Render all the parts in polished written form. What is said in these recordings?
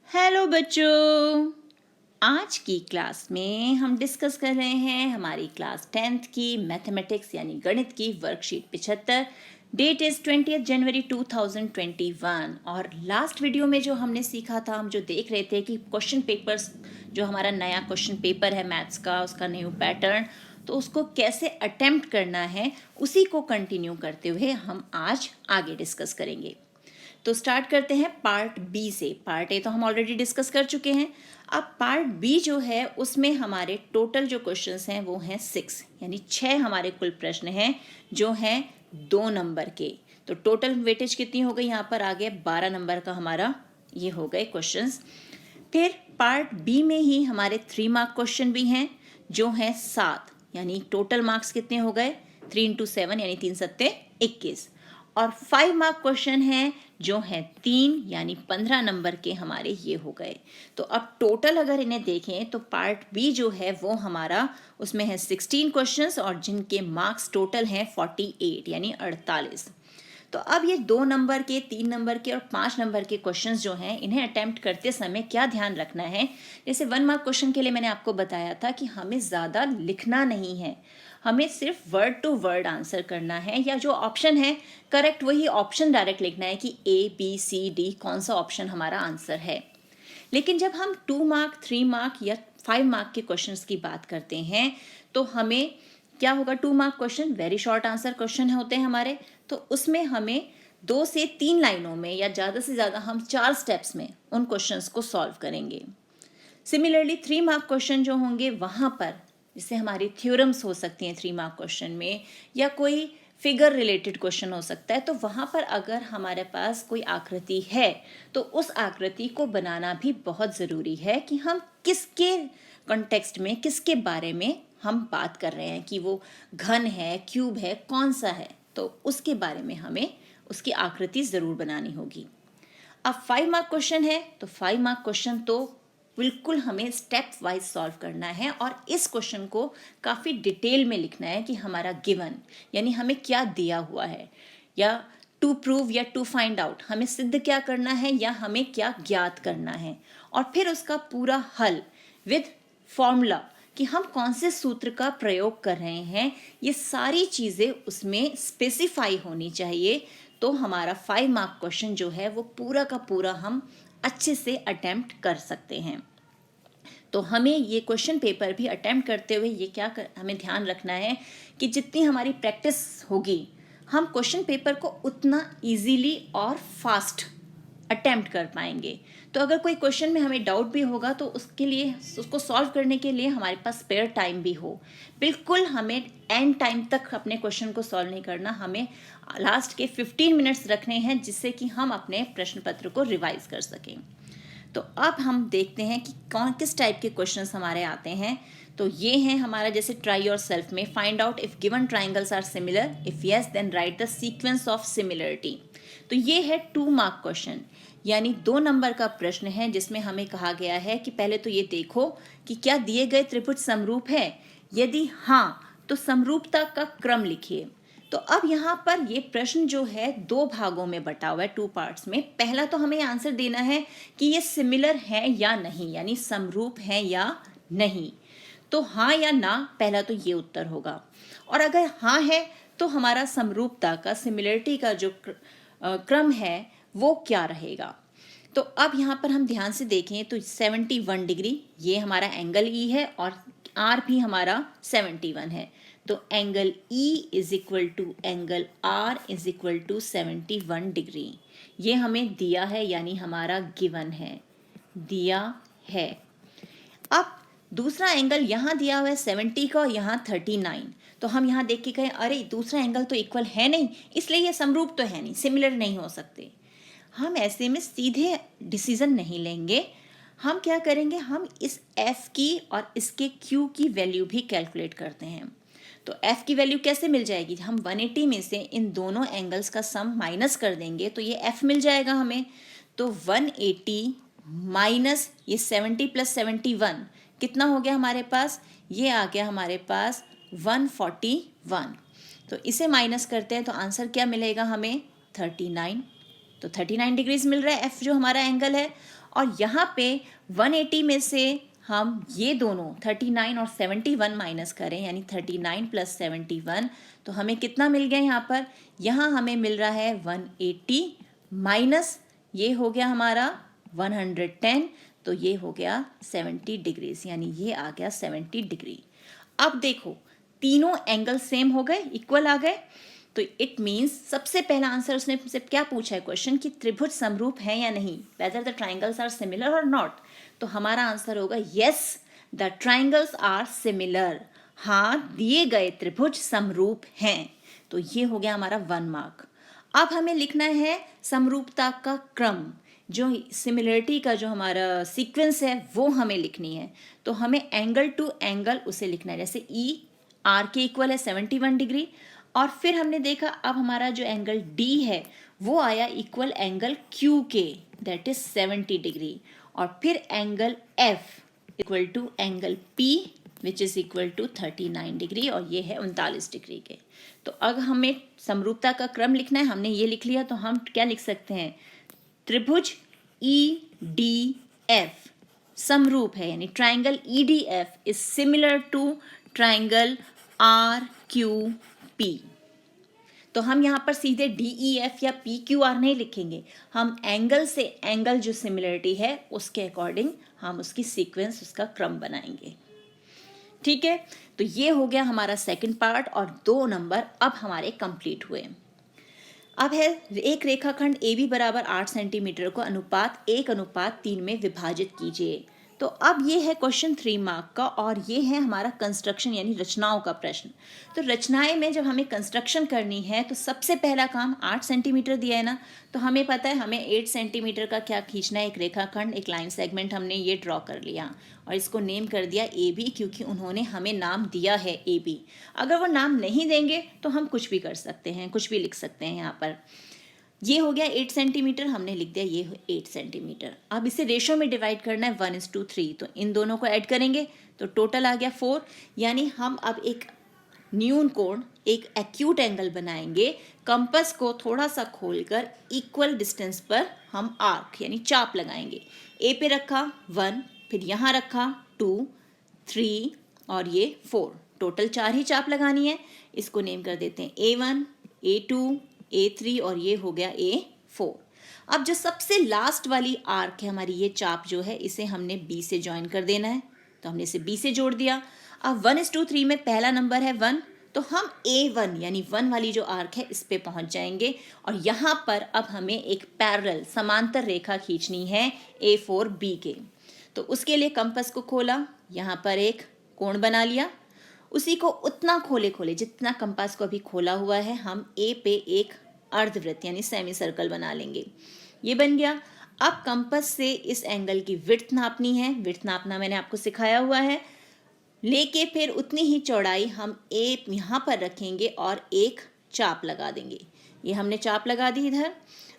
Hello बच्चों, आज की क्लास में हम डिस्कस कर रहे हैं हमारी क्लास 10th की मैथमेटिक्स यानी गणित की वर्कशीट 75। डेट इज़ 20 जनवरी 2021। और लास्ट वीडियो में जो हमने सीखा था, हम जो देख रहे थे कि क्वेश्चन पेपर्स, जो हमारा नया क्वेश्चन पेपर है मैथ्स का, उसका न्यू पैटर्न, तो उसको कैसे अटेम्प्ट करना है, उसी को कंटिन्यू करते हुए हम आज आगे डिस्कस करेंगे। तो स्टार्ट करते हैं पार्ट बी से। पार्ट ए तो हम ऑलरेडी डिस्कस कर चुके हैं। अब पार्ट बी जो है उसमें हमारे टोटल जो क्वेश्चंस हैं वो हैं 6, यानी 6 हमारे कुल प्रश्न हैं जो हैं 2 नंबर के। तो टोटल वेटेज कितनी हो गई, यहाँ पर आ गया 12 नंबर का हमारा ये हो गए क्वेश्चंस। फिर पार्ट बी में ही हमारे 3 मार्क क्वेश्चन भी हैं जो हैं 7, यानी टोटल मार्क्स कितने हो गए 3 × 7 यानी 3 सत्ते 21। और 5 मार्क क्वेश्चन हैं जो हैं 3 यानी 15 नंबर के हमारे ये हो गए। तो अब टोटल अगर इन्हें देखें तो पार्ट बी जो है वो हमारा उसमें है 16 क्वेश्चंस और जिनके मार्क्स टोटल हैं 48 यानी 48। तो अब ये 2 नंबर के, 3 नंबर के और 5 नंबर के क्वेश्चंस जो हैं इन्हें अटेम्प्ट करते समय क्या ध्यान रखना है। जैसे 1 मार्क क्वेश्चन के लिए मैंने आपको बताया था कि हमें ज़्यादा लिखना नहीं है, हमें सिर्फ वर्ड टू वर्ड आंसर करना है, या जो ऑप्शन है करेक्ट वही ऑप्शन डायरेक्ट लिखना है कि A B C D कौन सा ऑप्शन हमारा आंसर है। लेकिन जब हम 2 मार्क, 3 मार्क या 5 मार्क के क्वेश्चंस की बात करते हैं तो हमें क्या होगा, 2 mark question very short answer question होते हैं हमारे, तो उसमें हमें 2 से 3 लाइनों में या ज़्यादा से ज़्यादा हम 4 स्टेप्स में उन क्वेश्चंस को सॉल्व करेंगे। सिमिलरली 3 मार्क क्वेश्चन जो होंगे वहाँ पर जैसे हमारी थ्योरम्स हो सकती हैं 3 मार्क क्वेश्चन में, या कोई फिगर रिलेटेड क्वेश्चन हो सकता है, तो वहाँ पर अगर हमारे पास कोई आकृति है तो उस आकृति को बनाना भी बहुत ज़रूरी है कि हम किसके कॉन्टेक्स्ट में, किसके बारे में हम बात कर रहे हैं, कि वो घन है, क्यूब है, कौन सा है, तो उसके बारे में हमें उसकी आकृति ज़रूर बनानी होगी। अब 5 मार्क क्वेश्चन है तो 5 मार्क क्वेश्चन तो बिल्कुल हमें स्टेप वाइज सॉल्व करना है, और इस क्वेश्चन को काफ़ी डिटेल में लिखना है कि हमारा गिवन यानी हमें क्या दिया हुआ है, या टू प्रूव या टू फाइंड आउट, हमें सिद्ध क्या करना है या हमें क्या ज्ञात करना है, और फिर उसका पूरा हल विद फॉर्मूला कि हम कौन से सूत्र का प्रयोग कर रहे हैं, ये सारी चीज़ें उसमें स्पेसिफाई होनी चाहिए। तो हमारा 5 मार्क क्वेश्चन जो है वो पूरा का पूरा हम अच्छे से अटेम्प्ट कर सकते हैं। तो हमें ये क्वेश्चन पेपर भी अटेम्प्ट करते हुए ये हमें ध्यान रखना है कि जितनी हमारी प्रैक्टिस होगी हम क्वेश्चन पेपर को उतना इजीली और फास्ट अटेम्प्ट कर पाएंगे। तो अगर कोई क्वेश्चन में हमें डाउट भी होगा तो उसके लिए, उसको सॉल्व करने के लिए हमारे पास स्पेयर टाइम भी हो। बिल्कुल हमें एंड टाइम तक अपने क्वेश्चन को सॉल्व नहीं करना, हमें लास्ट के 15 मिनट्स रखने हैं जिससे कि हम अपने प्रश्न पत्र को रिवाइज कर सकें। तो अब हम देखते हैं कि कौन किस टाइप के क्वेश्चंस हमारे आते हैं। तो ये हैं हमारा, जैसे ट्राई योर सेल्फ में find out if given triangles are similar, if yes then write the sequence of similarity. तो ये है 2 मार्क क्वेश्चन, यानी 2 नंबर का प्रश्न है जिसमें हमें कहा गया है कि पहले तो ये देखो कि क्या दिए गए त्रिभुज समरूप है, यदि हाँ तो समरूपता का क्रम लिखिए। तो अब यहाँ पर ये प्रश्न जो है 2 भागों में बटा हुआ है, 2 पार्ट्स में। पहला तो हमें आंसर देना है कि ये सिमिलर है या नहीं, यानी समरूप है या नहीं। तो हाँ या ना, पहला तो ये उत्तर होगा। और अगर हाँ है तो हमारा समरूपता का, सिमिलरिटी का जो क्रम है वो क्या रहेगा। तो अब यहाँ पर हम ध्यान से देखें तो 71 डिग्री ये हमारा एंगल ई है और आर भी हमारा 71 है। तो angle E is equal to angle R is equal to 71 degree, ये हमें दिया है, यानी हमारा गिवन है, दिया है। अब दूसरा एंगल यहाँ दिया हुआ है 70 का और यहाँ 39। तो हम यहाँ देख के कहें अरे दूसरा एंगल तो इक्वल है नहीं, इसलिए ये समरूप तो है नहीं, सिमिलर नहीं हो सकते। हम ऐसे में सीधे डिसीजन नहीं लेंगे, हम क्या करेंगे, हम इस f की और इसके q की वैल्यू भी कैलकुलेट करते हैं। तो f की वैल्यू कैसे मिल जाएगी, हम 180 में से इन दोनों एंगल्स का सम माइनस कर देंगे तो ये f मिल जाएगा हमें। तो 180 माइनस ये 70 + 71 कितना हो गया हमारे पास, ये आ गया हमारे पास 141। तो इसे माइनस करते हैं तो आंसर क्या मिलेगा हमें, 39। तो 39 डिग्रीज मिल रहा है f जो हमारा एंगल है। और यहाँ पे 180 में से हम ये दोनों 39 और 71 माइनस करें, यानी 39 प्लस 71, तो हमें कितना मिल गया यहाँ पर? यहाँ हमें मिल रहा है 180 माइनस ये हो गया हमारा 110, तो ये हो गया 70 डिग्रीज, यानी ये आ गया 70 डिग्री। अब देखो तीनों एंगल सेम हो गए, इक्वल आ गए, तो इट मीन्स सबसे पहला आंसर उसने हमसे क्या पूछा है क्वेश्चन कि त्रिभुज समरूप है या नहीं, whether the triangles are similar और नॉट। तो हमारा आंसर होगा yes the triangles are similar, हाँ दिए गए त्रिभुज समरूप हैं। तो ये हो गया हमारा 1 मार्क। अब हमें लिखना है समरूपता का क्रम, जो सिमिलरिटी का जो हमारा सीक्वेंस है वो हमें लिखनी है। तो हमें एंगल टू एंगल उसे लिखना है, जैसे ई आर के इक्वल है 71 डिग्री, और फिर हमने देखा अब हमारा जो एंगल डी है वो आया इक्वल एंगल क्यू के, दैट इज 70 डिग्री, और फिर angle F equal to angle P which is equal to 39 degree, और ये है 39 डिग्री के। तो अब हमें समरूपता का क्रम लिखना है, हमने ये लिख लिया, तो हम क्या लिख सकते हैं? त्रिभुज ई डी एफ समरूप है, यानी triangle E D F is similar to triangle R Q P. तो हम यहाँ पर सीधे डी ई एफ या पी क्यू आर नहीं लिखेंगे, हम एंगल से एंगल जो सिमिलरिटी है उसके अकॉर्डिंग हम उसकी सीक्वेंस, उसका क्रम बनाएंगे। ठीक है, तो ये हो गया हमारा सेकंड पार्ट, और 2 नंबर अब हमारे कंप्लीट हुए। अब है एक रेखाखंड ए बी बराबर 8 सेंटीमीटर को अनुपात 1:3 में विभाजित कीजिए। तो अब ये है क्वेश्चन 3 मार्क का, और ये है हमारा कंस्ट्रक्शन यानी रचनाओं का प्रश्न। तो रचनाएं में जब हमें कंस्ट्रक्शन करनी है तो सबसे पहला काम 8 सेंटीमीटर दिया है ना, तो हमें पता है हमें 8 सेंटीमीटर का क्या खींचना है, एक रेखाखंड, एक लाइन सेगमेंट हमने ये ड्रॉ कर लिया और इसको नेम कर दिया ए बी, क्योंकि उन्होंने हमें नाम दिया है ए बी। अगर वो नाम नहीं देंगे तो हम कुछ भी कर सकते हैं, कुछ भी लिख सकते हैं। यहाँ पर ये हो गया 8 सेंटीमीटर, हमने लिख दिया ये 8 सेंटीमीटर। अब इसे रेशो में डिवाइड करना है 1:3, तो इन दोनों को ऐड करेंगे तो टोटल आ गया 4, यानी हम अब एक न्यून कोण, एक एक्यूट एंगल बनाएंगे। कंपास को थोड़ा सा खोलकर इक्वल डिस्टेंस पर हम आर्क यानी चाप लगाएंगे। ए पे रखा 1, फिर यहाँ रखा 2, 3 और ये 4, टोटल 4 ही चाप लगानी है। इसको नेम कर देते हैं A1, A2, A3 और ये हो गया A4। अब जो सबसे लास्ट वाली आर्क है हमारी, ये चाप जो है इसे हमने B से ज्वाइन कर देना है, तो हमने इसे B से जोड़ दिया। अब 1:3 में पहला नंबर है 1, तो हम A1 यानी 1 वाली जो आर्क है इस पे पहुंच जाएंगे, और यहाँ पर अब हमें एक पैरेलल समांतर रेखा खींचनी है A4B के। तो उसके लिए कंपास को खोला, यहाँ पर एक कोण बना लिया, उसी को उतना खोले जितना कंपास को अभी खोला हुआ है, हम ए पे एक अर्धवृत्त यानी सेमी सर्कल बना लेंगे। ये बन गया। अब कंपास से इस एंगल की विड्थ नापनी है, विड्थ नापना मैंने आपको सिखाया हुआ है। लेके फिर उतनी ही चौड़ाई हम ए यहाँ पर रखेंगे और एक चाप लगा देंगे। ये हमने चाप लगा दी इधर।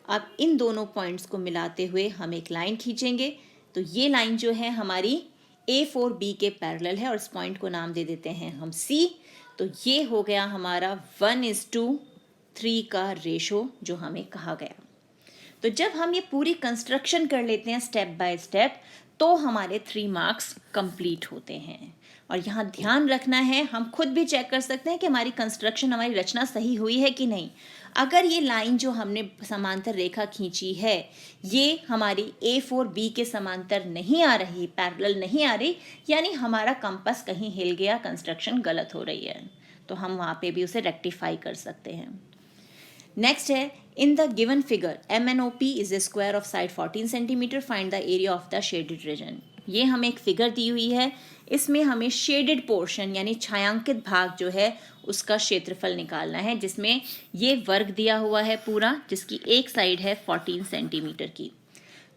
अब इन दोनों पॉइंट्स को मिलाते हुए हम एक लाइन खींचेंगे, तो ये लाइन जो है हमारी A4B के पैरेलल है, और इस पॉइंट को नाम दे देते हैं हम C। तो ये हो गया हमारा 1:3 का रेशो जो हमें कहा गया। तो जब हम ये पूरी कंस्ट्रक्शन कर लेते हैं स्टेप बाय स्टेप, तो हमारे 3 मार्क्स कंप्लीट होते हैं। और यहाँ ध्यान रखना है, हम खुद भी चेक कर सकते हैं कि हमारी कंस्ट्रक्शन, हमारी रचना सही हुई है कि नहीं। अगर ये लाइन जो हमने समांतर रेखा खींची है ये हमारी A4B के समांतर नहीं आ रही, पैरेलल नहीं आ रही, यानी हमारा कंपास कहीं हिल गया, कंस्ट्रक्शन गलत हो रही है, तो हम वहाँ पे भी उसे रेक्टिफाई कर सकते हैं। नेक्स्ट है, in the given figure MNOP is a square of side 14 centimetre, find the area of the shaded region. ये हमें एक फिगर दी हुई है, इसमें हमें शेडेड पोर्शन यानी छायांकित भाग जो है उसका क्षेत्रफल निकालना है, जिसमें ये वर्ग दिया हुआ है पूरा, जिसकी एक साइड है 14 सेंटीमीटर की।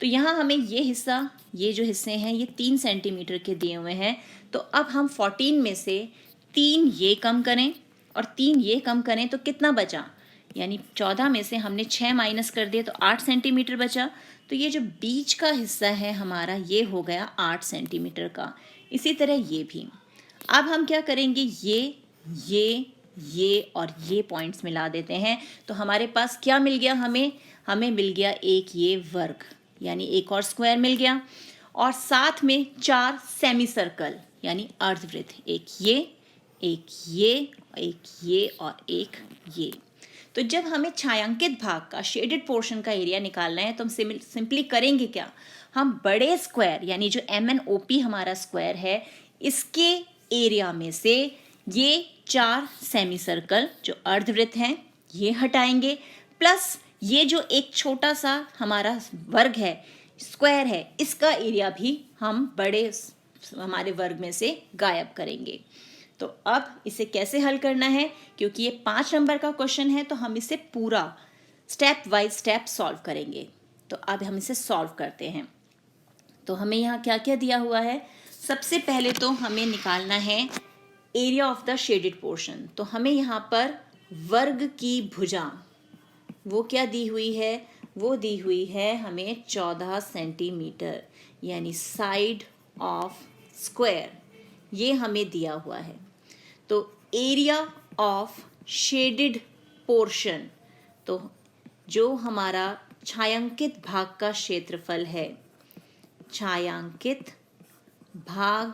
तो यहाँ हमें ये हिस्सा, ये जो हिस्से हैं ये 3 सेंटीमीटर के दिए हुए हैं। तो अब हम 14 में से 3 ये कम करें और 3 ये कम करें तो कितना बचा, यानी 14 में से हमने 6 माइनस कर दिए तो 8 सेंटीमीटर बचा। तो ये जो बीच का हिस्सा है हमारा ये हो गया 8 सेंटीमीटर का। इसी तरह ये भी। अब हम क्या करेंगे, ये और ये पॉइंट्स मिला देते हैं, तो हमारे पास क्या मिल गया, हमें मिल गया एक ये वर्ग, यानी एक और स्क्वायर मिल गया, और साथ में 4 सेमी सर्कल यानी अर्धवृत्त, एक ये, एक ये, एक ये और एक ये। तो जब हमें छायांकित भाग का शेडेड पोर्शन का एरिया निकालना है तो हम सिंपली करेंगे क्या, हम बड़े स्क्वायर यानी जो MNOP हमारा स्क्वायर है इसके एरिया में से ये 4 सेमी सर्कल जो अर्धवृत्त हैं ये हटाएंगे, प्लस ये जो एक छोटा सा हमारा वर्ग है, स्क्वायर है, इसका एरिया भी हम बड़े हमारे वर्ग में से गायब करेंगे। तो अब इसे कैसे हल करना है, क्योंकि ये 5 नंबर का क्वेश्चन है तो हम इसे पूरा स्टेप बाय स्टेप सॉल्व करेंगे। तो अब हम इसे सॉल्व करते हैं। तो हमें यहाँ क्या क्या दिया हुआ है, सबसे पहले तो हमें निकालना है area of the shaded portion. तो हमें यहाँ पर वर्ग की भुजा वो क्या दी हुई है, वो दी हुई है हमें 14 सेंटीमीटर यानी साइड ऑफ स्क्वायर, ये हमें दिया हुआ है। तो एरिया ऑफ शेडेड पोर्शन, तो जो हमारा छायांकित भाग का क्षेत्रफल है, छायांकित भाग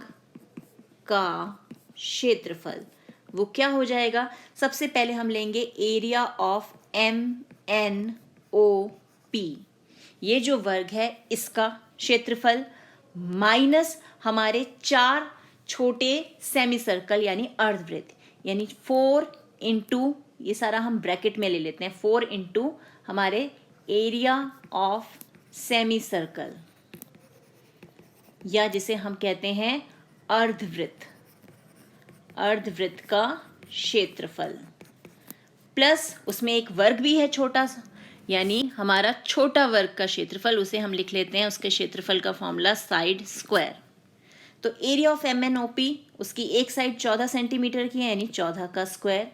का क्षेत्रफल वो क्या हो जाएगा, सबसे पहले हम लेंगे एरिया ऑफ MNOP, ये जो वर्ग है इसका क्षेत्रफल, माइनस हमारे 4 छोटे सेमी सर्कल यानी अर्धवृत्त, यानी 4 इंटू, ये सारा हम ब्रैकेट में ले लेते हैं, 4 इंटू हमारे एरिया ऑफ सेमी सर्कल या जिसे हम कहते हैं अर्धवृत्त, अर्धवृत्त का क्षेत्रफल, प्लस उसमें एक वर्ग भी है छोटा सा, यानी हमारा छोटा वर्ग का क्षेत्रफल, उसे हम लिख लेते हैं, उसके क्षेत्रफल का फॉर्मूला साइड स्क्वायर। तो एरिया ऑफ MNOP उसकी एक साइड 14 सेंटीमीटर की है यानी 14 का स्क्वायर,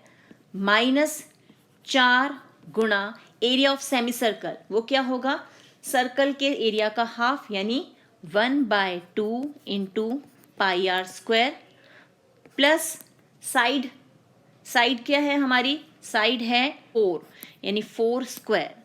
माइनस 4 गुणा एरिया ऑफ सेमी सर्कल, वो क्या होगा, सर्कल के एरिया का हाफ यानी 1/2 into pi r square, plus side, side क्या है हमारी, साइड है 4 यानी 4 स्क्वायर।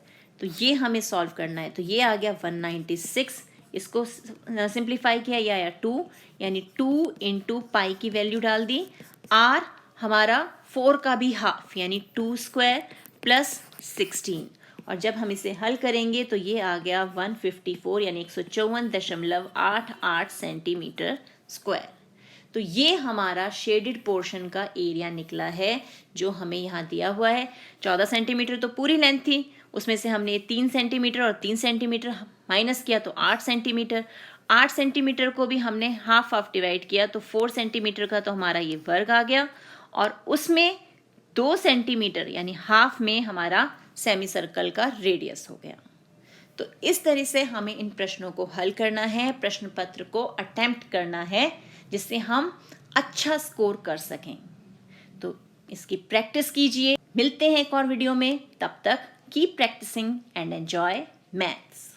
तो ये हमें सॉल्व करना है, तो ये आ गया 196, इसको सिंप्लीफाई किया, ये आया 2 यानी 2 इंटू पाई की वैल्यू डाल दी, आर हमारा 4 का भी हाफ यानी 2 स्क्वायर प्लस 16, और जब हम इसे हल करेंगे तो ये आ गया 154 यानी 154.88 सेंटीमीटर स्क्वायर। तो ये हमारा शेडेड पोर्शन का एरिया निकला है जो हमें यहाँ दिया हुआ है। 14 सेंटीमीटर तो पूरी लेंथ थी, उसमें से हमने 3 सेंटीमीटर और 3 सेंटीमीटर माइनस किया तो 8 सेंटीमीटर, 8 सेंटीमीटर को भी हमने हाफ हाफ डिवाइड किया तो 4 सेंटीमीटर का तो हमारा ये वर्ग आ गया, और उसमें 2 सेंटीमीटर यानी हाफ में हमारा सेमी सर्कल का रेडियस हो गया। तो इस तरह से हमें इन प्रश्नों को हल करना है, प्रश्न पत्र को अटेम्प्ट करना है, जिससे हम अच्छा स्कोर कर सकें। तो इसकी प्रैक्टिस कीजिए, मिलते हैं एक और वीडियो में, तब तक keep practicing and enjoy maths.